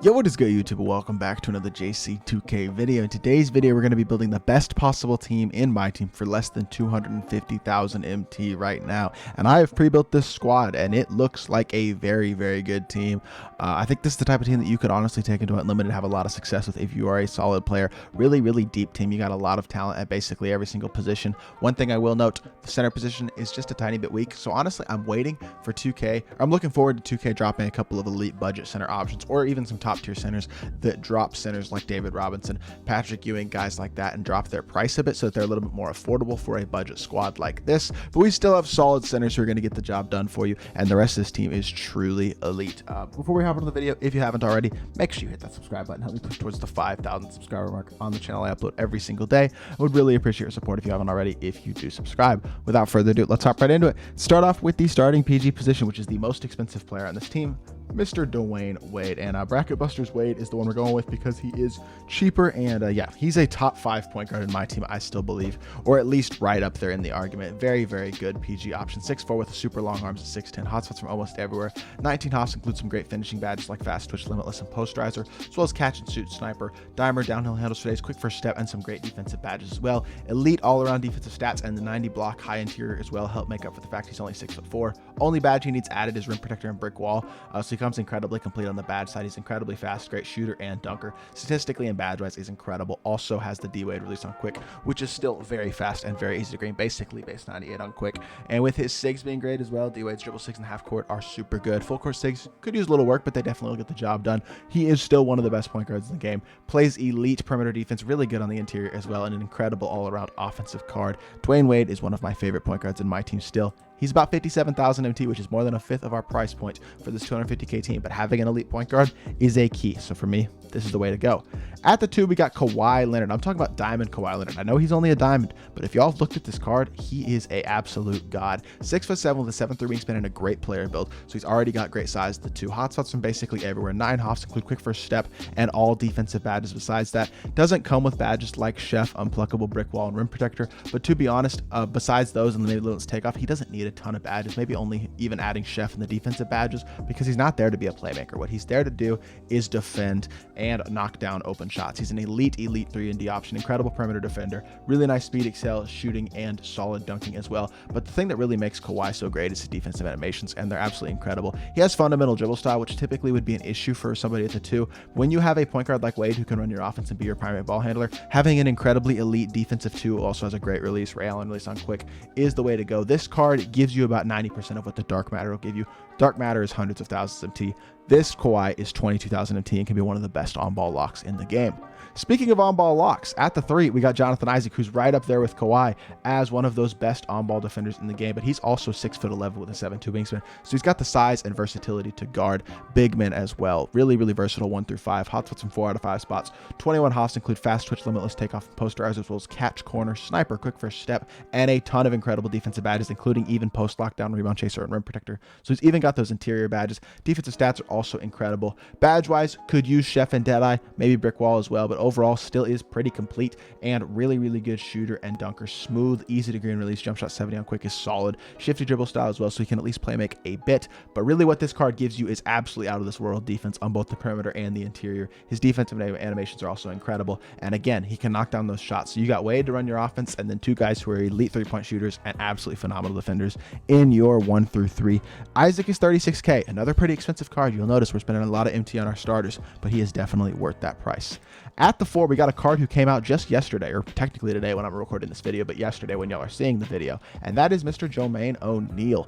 Yo, what is good, YouTube? Welcome back to another JC2K video. In today's video, we're going to be building the best possible team in my team for less than 250,000 MT right now. And I have pre-built this squad, and it looks like a very, very good team. I think this is the type of team that you could honestly take into Unlimited and have a lot of success with if you are a solid player. Really, really deep team. You got a lot of talent at basically every single position. One thing I will note, the center position is just a tiny bit weak. So honestly, I'm waiting for 2K. I'm looking forward to 2K dropping a couple of elite budget center options, or even some top tier centers that drop centers like David Robinson, Patrick Ewing, guys like that, and drop their price a bit so that they're a little bit more affordable for a budget squad like this. But we still have solid centers who are going to get the job done for you, and the rest of this team is truly elite. Before we hop into the video, if you haven't already, make sure you hit that subscribe button. Help me push towards the 5,000 subscriber mark on the channel. I upload every single day. I would really appreciate your support if you haven't already, if you do subscribe. Without further ado, let's hop right into it. Start off with the starting PG position, which is the most expensive player on this team, Mr. Dwayne Wade. And Bracket Busters Wade is the one we're going with because he is cheaper, and yeah, he's a top 5 point guard in my team, I still believe, or at least right up there in the argument. Very, very good PG option. 6'4" with super long arms at 6'10", hotspots from almost everywhere. 19 hops include some great finishing badges like fast twitch, limitless, and posterizer, as well as catch and shoot, sniper, dimer, downhill handles for days, quick first step, and some great defensive badges as well. Elite all-around defensive stats, and the 90 block high interior as well help make up for the fact he's only 6'4". Only badge he needs added is rim protector and brick wall, so he comes incredibly complete on the badge side. He's incredibly fast, great shooter and dunker. Statistically and badge wise, he's incredible. Also has the D-Wade release on quick, which is still very fast and very easy to green, basically base 98 on quick. And with his sigs being great as well, D-Wade's dribble 6 and half court are super good. Full court sigs could use a little work, but they definitely will get the job done. He is still one of the best point guards in the game. Plays elite perimeter defense, really good on the interior as well, and an incredible all-around offensive card. Dwayne Wade is one of my favorite point guards in my team still. He's about 57,000 MT, which is more than a fifth of our price point for this 250K team, but having an elite point guard is a key. So for me, this is the way to go. At the 2, we got Kawhi Leonard. I'm talking about diamond Kawhi Leonard. I know he's only a diamond, but if y'all have looked at this card, he is a absolute god. 6'7" with a 7'3" wingspan and a great player build. So he's already got great size. The 2 hotspots from basically everywhere. 9 hops include quick first step and all defensive badges. Besides that, doesn't come with badges like Chef, Unpluckable, Brick Wall, and Rim Protector. But to be honest, besides those and the maybe Lilitt's Takeoff, he doesn't need a ton of badges. Maybe only even adding Chef and the defensive badges, because he's not there to be a playmaker. What he's there to do is defend and knock down open shots. He's an elite 3-and-D option, incredible perimeter defender, really nice speed, excel, shooting, and solid dunking as well. But the thing that really makes Kawhi so great is his defensive animations, and they're absolutely incredible. He has fundamental dribble style, which typically would be an issue for somebody at the 2. When you have a point guard like Wade who can run your offense and be your primary ball handler, having an incredibly elite defensive 2 also has a great release. Ray Allen release on quick is the way to go. This card gives you about 90% of what the Dark Matter will give you. Dark Matter is hundreds of thousands of MT. This Kawhi is 22,000 MT and can be one of the best on-ball locks in the game. Speaking of on-ball locks, at the 3, we got Jonathan Isaac, who's right up there with Kawhi as one of those best on-ball defenders in the game, but he's also 6'11" with a 7'2" wingspan, so he's got the size and versatility to guard big men as well. Really, really versatile 1 through 5. Hotspots from 4 out of 5 spots. 21 hops include fast twitch, limitless, takeoff, and posterizer, as well as catch, corner, sniper, quick first step, and a ton of incredible defensive badges, including even post lockdown, rebound chaser, and rim protector. So he's even got those interior badges. Defensive stats are also incredible. Badge-wise, could use Chef and Deadeye, maybe Brick Wall as well, but overall still is pretty complete and really, really good shooter and dunker. Smooth, easy to green release, jump shot 70 on quick is solid. Shifty dribble style as well, so he can at least play make a bit. But really what this card gives you is absolutely out of this world defense on both the perimeter and the interior. His defensive animations are also incredible. And again, he can knock down those shots. So you got Wade to run your offense, and then 2 guys who are elite 3-point shooters and absolutely phenomenal defenders in your 1 through 3. Isaac is 36K, another pretty expensive card. You'll notice we're spending a lot of MT on our starters, but he is definitely worth that price. At the 4, we got a card who came out just yesterday, or technically today when I'm recording this video, but yesterday when y'all are seeing the video, and that is Mr. Jomain O'Neal.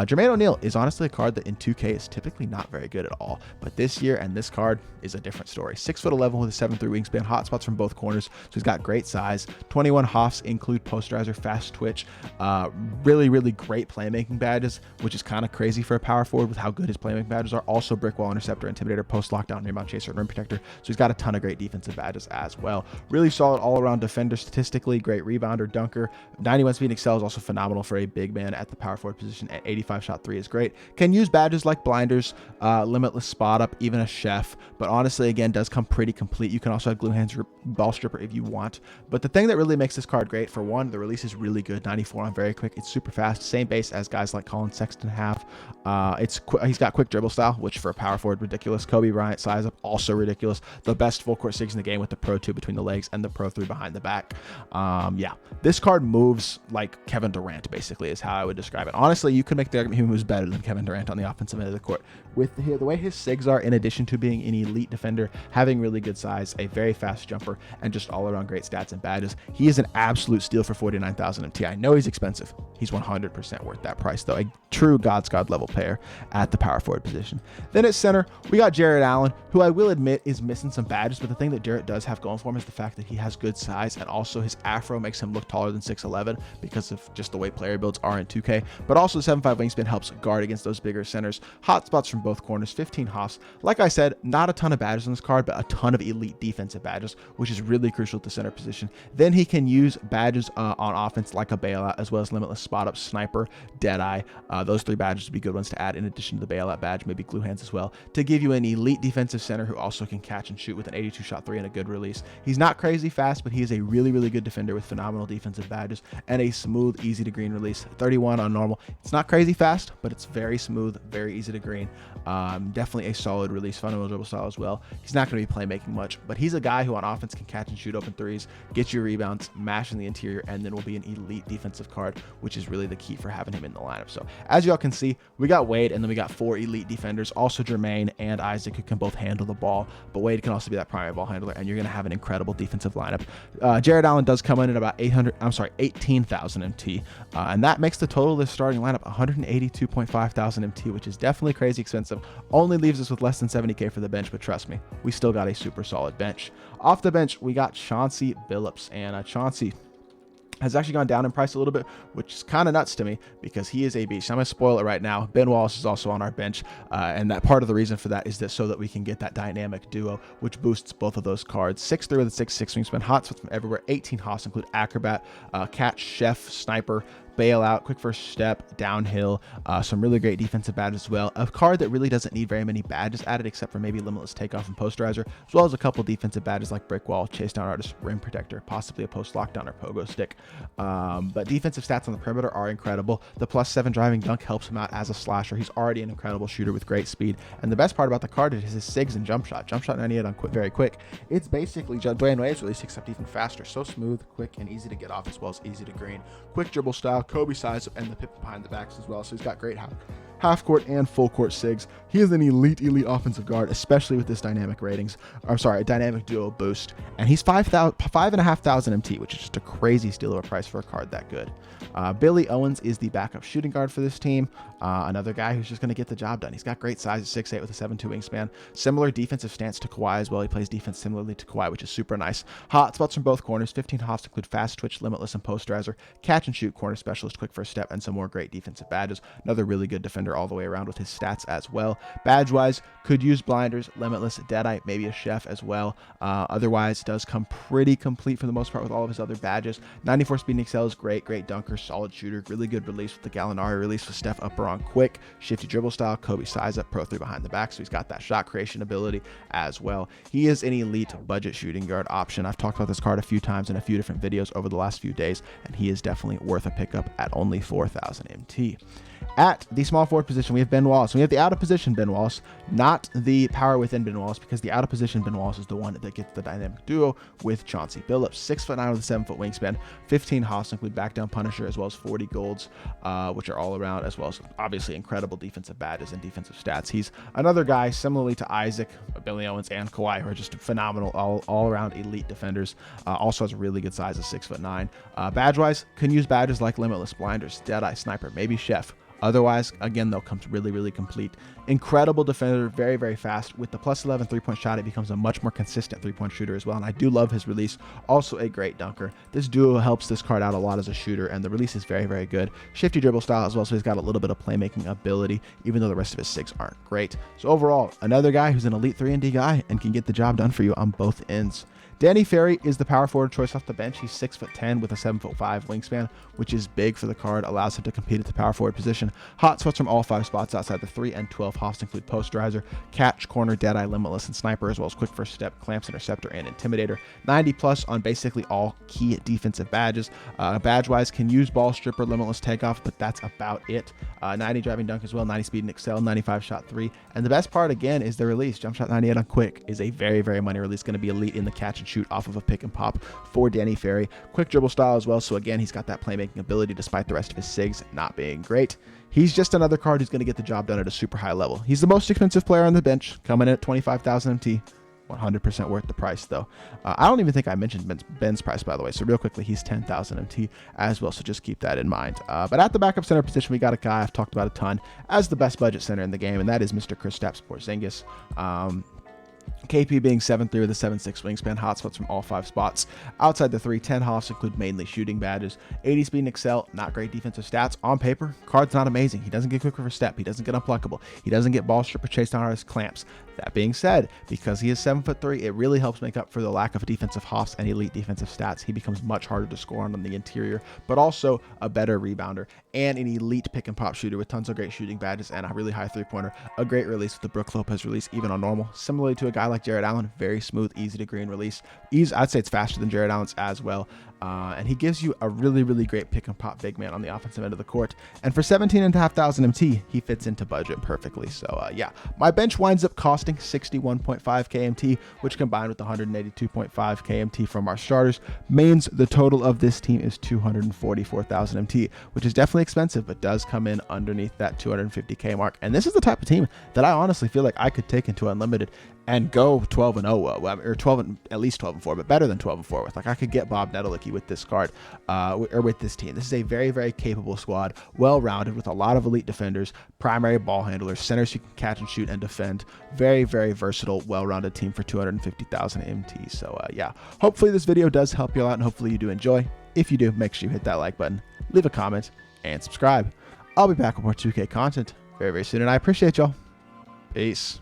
Jomain O'Neal is honestly a card that in 2K is typically not very good at all, but this year and this card is a different story. 6'11" with a 7'3" wingspan, hotspots from both corners, so he's got great size. 21 hops include posterizer, fast twitch, really, really great playmaking badges, which is kind of crazy for a power forward with how good his playmaking badges are. Also brick wall, interceptor, intimidator, post lockdown, rebound chaser, and rim protector, so he's got a ton of great defensive badges as well. Really solid all-around defender, statistically great rebounder, dunker. 91 speed excel is also phenomenal for a big man at the power forward position. At 85 shot 3 is great. Can use badges like blinders, limitless spot up, even a Chef, but honestly again does come pretty complete. You can also have glue hands, ball stripper if you want. But the thing that really makes this card great, for one, the release is really good. 94 on very quick. It's super fast. Same base as guys like Colin Sexton have. He's got quick dribble style, which for a power forward, ridiculous. Kobe Bryant size up, also ridiculous. The best full court 6 in the game with the Pro 2 between the legs and the Pro 3 behind the back. Yeah, this card moves like Kevin Durant, basically, is how I would describe it. Honestly, you could make the argument he moves better than Kevin Durant on the offensive end of the court. With the way his SIGs are, in addition to being an elite defender, having really good size, a very fast jumper, and just all around great stats and badges, he is an absolute steal for 49,000 MT. I know he's expensive. He's 100% worth that price, though. A true GODSQUAD level player at the power forward position. Then at center, we got Jarrett Allen, who I will admit is missing some badges, but the thing that Jarrett does have going for him is the fact that he has good size, and also his afro makes him look taller than 6'11" because of just the way player builds are in 2K, but also the 7'5" wingspan helps guard against those bigger centers. Hot spots from both corners, 15 hops. Like I said, not a ton of badges on this card, but a ton of elite defensive badges, which is really crucial at the center position. Then he can use badges on offense like a bailout, as well as limitless spot up, sniper, deadeye. Those 3 badges would be good ones to add in addition to the bailout badge, maybe glue hands as well, to give you an elite defensive center who also can catch and shoot with an 82 shot 3 and a good release. He's not crazy fast, but he is a really, really good defender with phenomenal defensive badges and a smooth, easy to green release. 31 on normal. It's not crazy fast, but it's very smooth, very easy to green. Definitely a solid release, fundamental dribble style as well. He's not going to be playmaking much, but he's a guy who on offense can catch and shoot open threes, get you rebounds, mash in the interior, and then will be an elite defensive card, which is really the key for having him in the lineup. So as y'all can see, we got Wade, and then we got 4 elite defenders, also Jomain and Isaac, who can both handle the ball, but Wade can also be that primary ball handler, and you're going to have an incredible defensive lineup. Jarrett Allen does come in at about 18,000 MT, and that makes the total of this starting lineup 182.5 thousand MT, which is definitely crazy expensive. Only leaves us with less than 70K for the bench, but trust me, we still got a super solid bench. Off the bench, we got Chauncey Billups, and Chauncey has actually gone down in price a little bit, which is kind of nuts to me because he is a beast. I'm going to spoil it right now. Ben Wallace is also on our bench, and that part of the reason for that is that so that we can get that dynamic duo, which boosts both of those cards. 6'3" with a 6'6" wingspan, hot spots from everywhere. 18 hops include acrobat, catch, chef, sniper, bailout, quick first step, downhill, some really great defensive badges as well. A card that really doesn't need very many badges added except for maybe limitless takeoff and posterizer, as well as a couple defensive badges like brick wall, chase down artist, rim protector, possibly a post lockdown or pogo stick. But defensive stats on the perimeter are incredible. The +7 driving dunk helps him out as a slasher. He's already an incredible shooter with great speed, and the best part about the card is his SIGs and jump shot 98 on very quick. It's basically Dwayne Wade's release except even faster. So smooth, quick, and easy to get off, as well as easy to green. Quick dribble style, Kobe size, and the pip behind the backs as well. So he's got great half court and full court SIGs. He is an elite offensive guard, especially with this dynamic ratings. I'm sorry, a dynamic duo boost. And he's 5,500 MT, which is just a crazy steal of a price for a card that good. Billy Owens is the backup shooting guard for this team. Another guy who's just going to get the job done. He's got great size at 6'8" with a 7'2" wingspan. Similar defensive stance to Kawhi as well. He plays defense similarly to Kawhi, which is super nice. Hot spots from both corners. 15 hops include fast twitch, limitless, and posterizer. Catch and shoot, corner specialist, quick first step, and some more great defensive badges. Another really good defender all the way around with his stats as well. Badge wise, could use blinders, limitless, deadeye, maybe a chef as well. Otherwise, does come pretty complete for the most part with all of his other badges. 94 speed and excel is great dunker, solid shooter, really good release with the Gallinari release with Steph upper on quick, shifty dribble style, Kobe size up, Pro 3 behind the back, so he's got that shot creation ability as well. He is an elite budget shooting guard option. I've talked about this card a few times in a few different videos over the last few days, and he is definitely worth a pickup at only 4,000 MT. At the small forward position, we have Ben Wallace. We have the out of position Ben Wallace, not the power within Ben Wallace, because the out of position Ben Wallace is the one that gets the dynamic duo with Chauncey Billups. 6'9" with a 7-foot wingspan, 15 hops include back down punisher, as well as 40 golds, which are all around, as well as obviously incredible defensive badges and defensive stats. He's another guy similarly to Isaac, Billy Owens, and Kawhi, who are just phenomenal all around elite defenders. Also has a really good size of 6'9". Badge wise, can use badges like limitless, blinders, deadeye, sniper, maybe chef. Otherwise, again, though, comes really complete. Incredible defender, very fast. With the +11 3-point shot, it becomes a much more consistent 3-point shooter as well, and I do love his release. Also a great dunker. This duo helps this card out a lot as a shooter, and the release is very good. Shifty dribble style as well, so he's got a little bit of playmaking ability, even though the rest of his SIGs aren't great. So overall, another guy who's an elite 3-and-D guy and can get the job done for you on both ends. Danny Ferry is the power forward choice off the bench. He's 6'10" with a 7'5" wingspan, which is big for the card, allows him to compete at the power forward position. Hot spots from all 5 spots outside the 3 and 12 hops include posterizer, catch, corner, deadeye, limitless, and sniper, as well as quick first step, clamps, interceptor, and intimidator. 90 plus on basically all key defensive badges. Badge-wise, can use ball stripper, limitless takeoff, but that's about it. 90 driving dunk as well, 90 speed and excel, 95 shot 3. And the best part, again, is the release. Jump shot 98 on quick is a very, very money release. Going to be elite in the catch and shoot off of a pick and pop for Danny Ferry. Quick dribble style as well. So again, he's got that playmaking ability despite the rest of his SIGs not being great. He's just another card who's going to get the job done at a super high level. He's the most expensive player on the bench, coming in at 25,000 MT. 100% worth the price, though. I don't even think I mentioned Ben's price, by the way. So real quickly, he's 10,000 MT as well. So just keep that in mind. But at the backup center position, we got a guy I've talked about a ton as the best budget center in the game, and that is Mr. Kristaps Porzingis. KP being 7'3" with a 7'6" wingspan, hotspots from all 5 spots. Outside the 3, 10 hops include mainly shooting badges. 80 speed and excel, not great defensive stats. On paper, card's not amazing. He doesn't get quicker for step. He doesn't get unpluckable. He doesn't get ball stripper chase down his clamps. That being said, because he is 7'3", it really helps make up for the lack of defensive hops and elite defensive stats. He becomes much harder to score on the interior, but also a better rebounder and an elite pick and pop shooter with tons of great shooting badges and a really high 3-pointer. A great release with the Brook Lopez release, even on normal. Similarly to a guy like Jared Allen, very smooth, easy to green release. I'd say it's faster than Jared Allen's as well. And he gives you a really, really great pick and pop big man on the offensive end of the court. And for 17,500 MT, he fits into budget perfectly. So yeah, my bench winds up costing 61.5 KMT, which combined with 182.5 KMT from our starters means the total of this team is 244,000 MT, which is definitely expensive, but does come in underneath that 250K mark. And this is the type of team that I honestly feel like I could take into Unlimited and go 12-0, or 12, at least 12-4, but better than 12-4 with. Like, I could get Bob Nedelicki with this card, or with this team. This is a very, very capable squad, well-rounded with a lot of elite defenders, primary ball handlers, centers who can catch and shoot and defend. Very, very versatile, well-rounded team for 250,000 MT. So yeah, hopefully this video does help you out, and hopefully you do enjoy. If you do, make sure you hit that like button, leave a comment, and subscribe. I'll be back with more 2K content very, very soon, and I appreciate y'all. Peace.